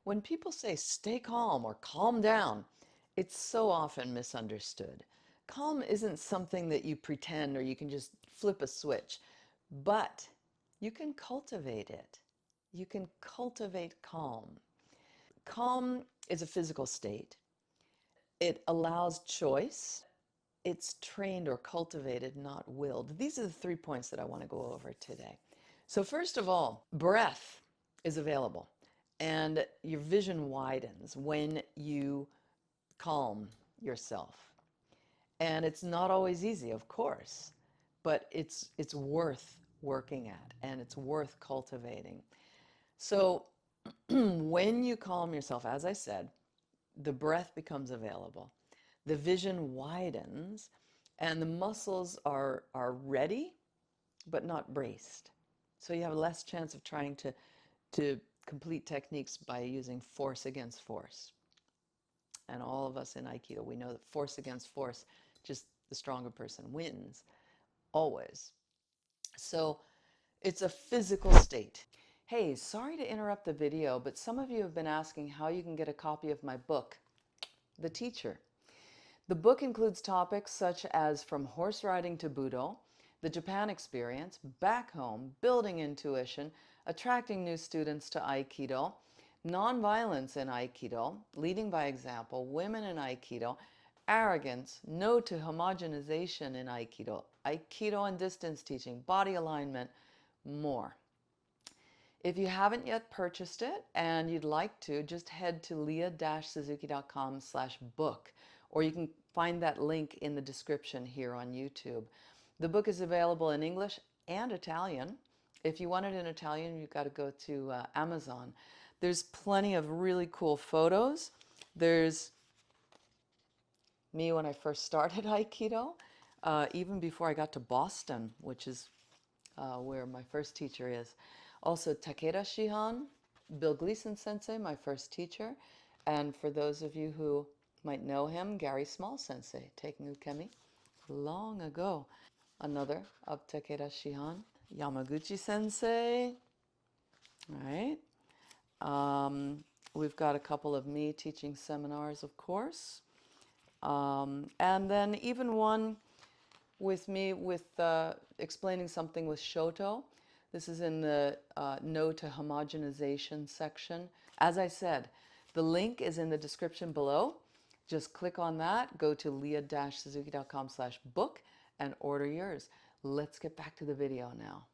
When people say stay calm or calm down, it's so often misunderstood. Calm isn't something that you pretend or you can just flip a switch, but you can cultivate it. You can cultivate calm. Calm is a physical state. It allows choice. It's trained or cultivated, not willed. These are the 3 points that I want to go over today. So, first of all, breath is available, and your vision widens when you calm yourself. And it's not always easy, of course, but it's worth working at and it's worth cultivating. So, when you calm yourself, as I said, the breath becomes available, the vision widens, and the muscles are ready but not braced. So you have less chance of trying to complete techniques by using force against force. And all of us in Aikido, we know that force against force, just the stronger person wins, always. So it's a physical state. Hey, sorry to interrupt the video, but some of you have been asking how you can get a copy of my book, The Teacher. The book includes topics such as from horse riding to Budo, the Japan experience, back home, building intuition, attracting new students to Aikido, nonviolence in Aikido, leading by example, women in Aikido, arrogance, no to homogenization in Aikido, Aikido and distance teaching, body alignment, more. If you haven't yet purchased it and you'd like to, just head to leah-suzuki.com/book, or you can find that link in the description here on YouTube. The book is available in English and Italian. If you want it in Italian, you've got to go to Amazon. There's plenty of really cool photos. There's me when I first started Aikido, even before I got to Boston, which is where my first teacher is. Also, Takeda Shihan, Bill Gleason Sensei, my first teacher. And for those of you who might know him, Gary Small Sensei, taking ukemi long ago. Another of Takeda Shihan, Yamaguchi Sensei. All right. We've got a couple of me teaching seminars, of course. And then even one with me with explaining something with Shoto. This is in the No to Homogenization section. As I said, the link is in the description below. Just click on that, go to leah-suzuki.com/book and order yours. Let's get back to the video now.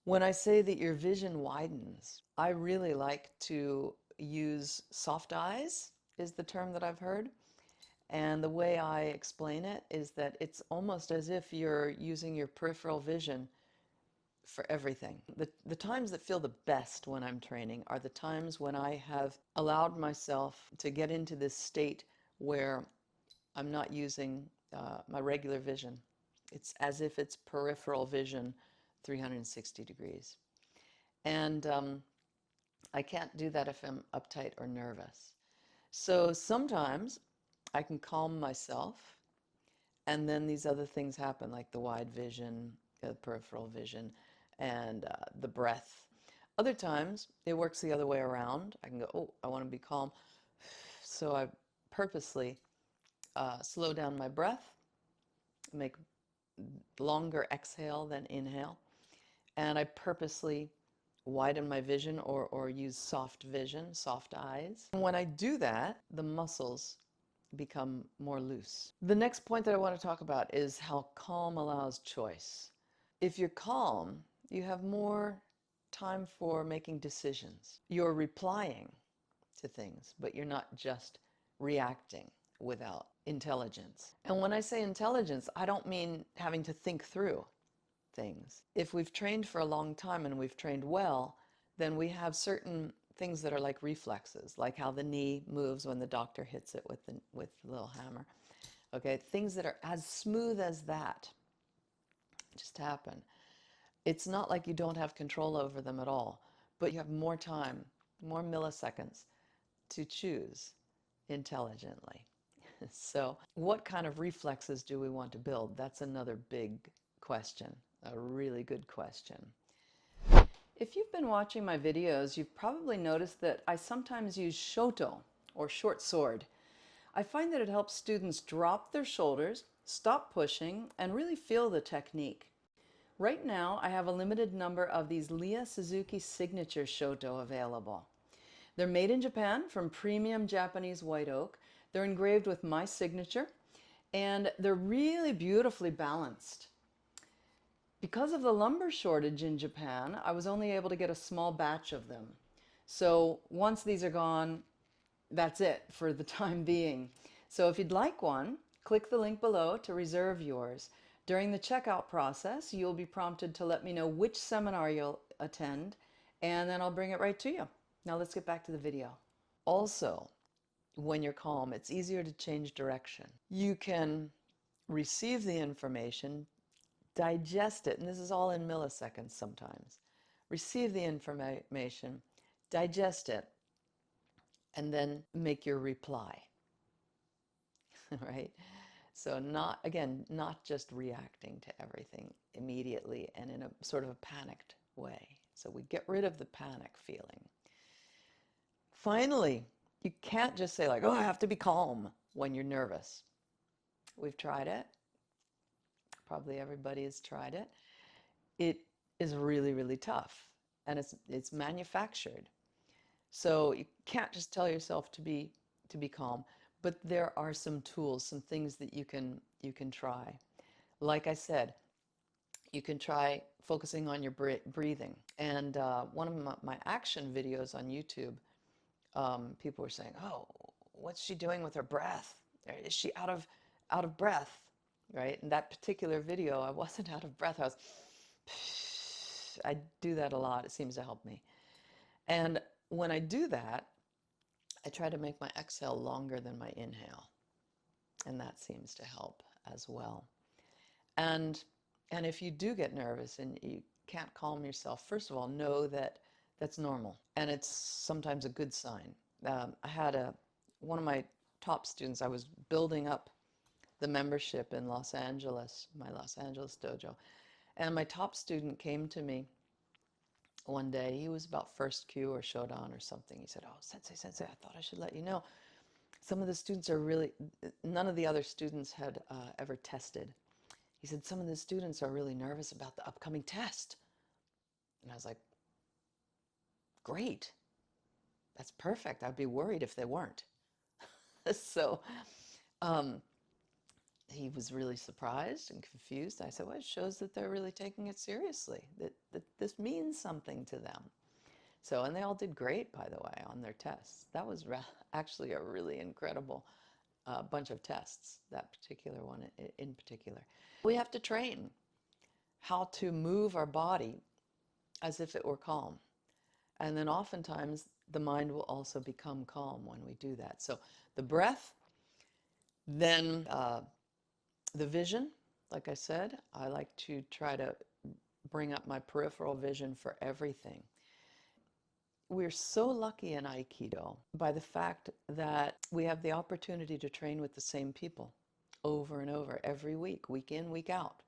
When I say that your vision widens, I really like to use soft eyes, is the term that I've heard. And the way I explain it is that it's almost as if you're using your peripheral vision for everything. The times that feel the best when I'm training are the times when I have allowed myself to get into this state where I'm not using my regular vision. It's as if it's peripheral vision 360 degrees. And I can't do that if I'm uptight or nervous. So sometimes I can calm myself, and then these other things happen, like the wide vision, the peripheral vision, and the breath. Other times, it works the other way around. I can go, oh, I want to be calm. So I purposely slow down my breath, make longer exhale than inhale, and I purposely widen my vision or use soft vision, soft eyes. And when I do that, the muscles become more loose. The next point that I want to talk about is how calm allows choice. If you're calm, you have more time for making decisions. You're replying to things, but you're not just reacting without intelligence. And when I say intelligence, I don't mean having to think through things. If we've trained for a long time and we've trained well, then we have certain things that are like reflexes, like how the knee moves when the doctor hits it with the little hammer. Okay, things that are as smooth as that just happen. It's not like you don't have control over them at all, but you have more time, more milliseconds to choose intelligently. So, what kind of reflexes do we want to build? That's another big question, a really good question. If you've been watching my videos, you've probably noticed that I sometimes use shoto, or short sword. I find that it helps students drop their shoulders, stop pushing, and really feel the technique. Right now, I have a limited number of these Suzuki signature shoto available. They're made in Japan from premium Japanese white oak. They're engraved with my signature, and they're really beautifully balanced. Because of the lumber shortage in Japan, I was only able to get a small batch of them. So once these are gone, that's it for the time being. So if you'd like one, click the link below to reserve yours. During the checkout process, you'll be prompted to let me know which seminar you'll attend, and then I'll bring it right to you. Now let's get back to the video. Also, when you're calm, it's easier to change direction. You can receive the information, digest it, and this is all in milliseconds sometimes. Receive the information, digest it, and then make your reply, right? So not just reacting to everything immediately and in a sort of a panicked way. So we get rid of the panic feeling. Finally, you can't just say like, oh, I have to be calm when you're nervous. We've tried it. Probably everybody has tried it. It is really, really tough, and it's manufactured. So you can't just tell yourself to be calm, but there are some tools, some things that you can try. Like I said, you can try focusing on your breathing. And one of my action videos on YouTube, people were saying, "Oh, what's she doing with her breath? Is she out of breath?" Right? In that particular video, I wasn't out of breath. I do that a lot. It seems to help me. And when I do that, I try to make my exhale longer than my inhale, and that seems to help as well. And if you do get nervous and you can't calm yourself, first of all, know that that's normal, and it's sometimes a good sign. I had one of my top students. I was building up the membership in Los Angeles, my Los Angeles dojo, and my top student came to me one day. He was about first kyu or shodan or something. He said, "Oh, sensei, I thought I should let you know. Some of the students are really, none of the other students had ever tested." He said, "Some of the students are really nervous about the upcoming test." And I was like, "Great. That's perfect. I'd be worried if they weren't." So he was really surprised and confused. I said, "Well, it shows that they're really taking it seriously, that this means something to them." So, and they all did great, by the way, on their tests. That was actually a really incredible bunch of tests, that particular one in particular. We have to train how to move our body as if it were calm. And then oftentimes the mind will also become calm when we do that. So the breath, then the vision, like I said, I like to try to bring up my peripheral vision for everything. We're so lucky in Aikido by the fact that we have the opportunity to train with the same people over and over every week, week in, week out.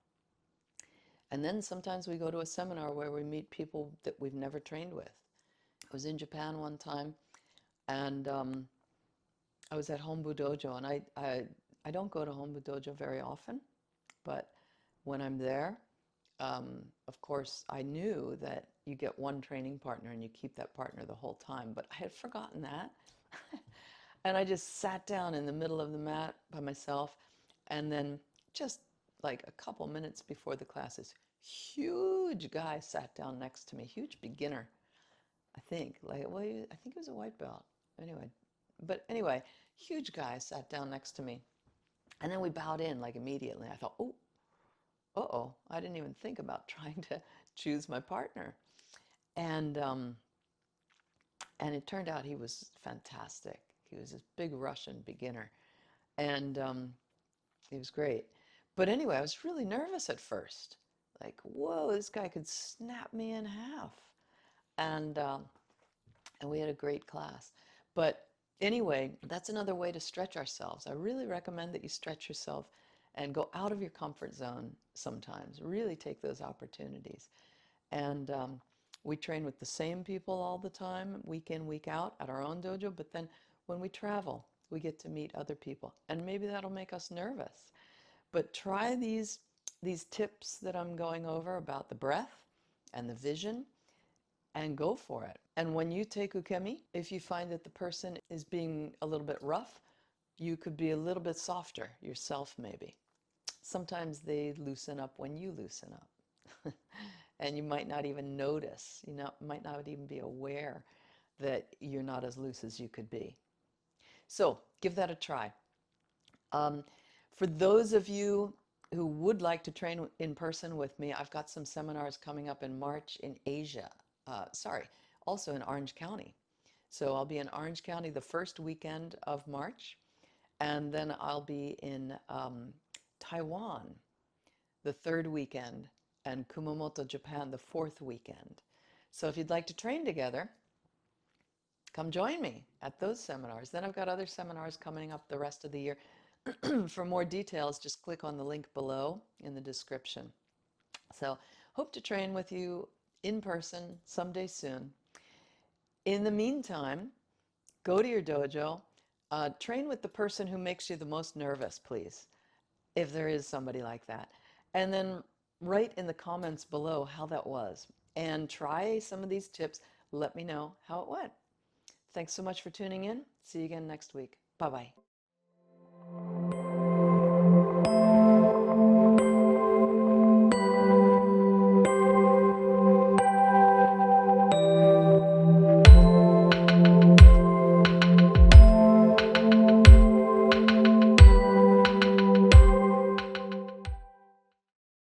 And then sometimes we go to a seminar where we meet people that we've never trained with. I was in Japan one time, and I was at Hombu Dojo, and I don't go to Hombu Dojo very often, but when I'm there, of course, I knew that you get one training partner and you keep that partner the whole time, but I had forgotten that. And I just sat down in the middle of the mat by myself, and then just like a couple minutes before the class, this huge guy sat down next to me, huge beginner, I think. Like, well, I think he was a white belt. Anyway, huge guy sat down next to me, and then we bowed in like immediately. I thought, oh, uh-oh, I didn't even think about trying to choose my partner. And it turned out he was fantastic. He was this big Russian beginner, and he was great. But anyway, I was really nervous at first. Like, whoa, this guy could snap me in half. And we had a great class. But anyway, that's another way to stretch ourselves. I really recommend that you stretch yourself and go out of your comfort zone sometimes. Really take those opportunities. And We train with the same people all the time, week in, week out at our own dojo, but then when we travel, we get to meet other people. And maybe that'll make us nervous. But try these tips that I'm going over about the breath and the vision and go for it. And when you take ukemi, if you find that the person is being a little bit rough, you could be a little bit softer yourself maybe. Sometimes they loosen up when you loosen up. And you might not even notice, might not even be aware that you're not as loose as you could be. So give that a try. For those of you who would like to train in person with me, I've got some seminars coming up in March in Asia. Also in Orange County. So I'll be in Orange County the first weekend of March, and then I'll be in Taiwan the third weekend, and Kumamoto, Japan the fourth weekend. So if you'd like to train together, come join me at those seminars. Then I've got other seminars coming up the rest of the year. For more details, just click on the link below in the description. So hope to train with you in person someday soon. In the meantime, go to your dojo, train with the person who makes you the most nervous, please, if there is somebody like that. And then write in the comments below how that was. And try some of these tips. Let me know how it went. Thanks so much for tuning in. See you again next week. Bye-bye.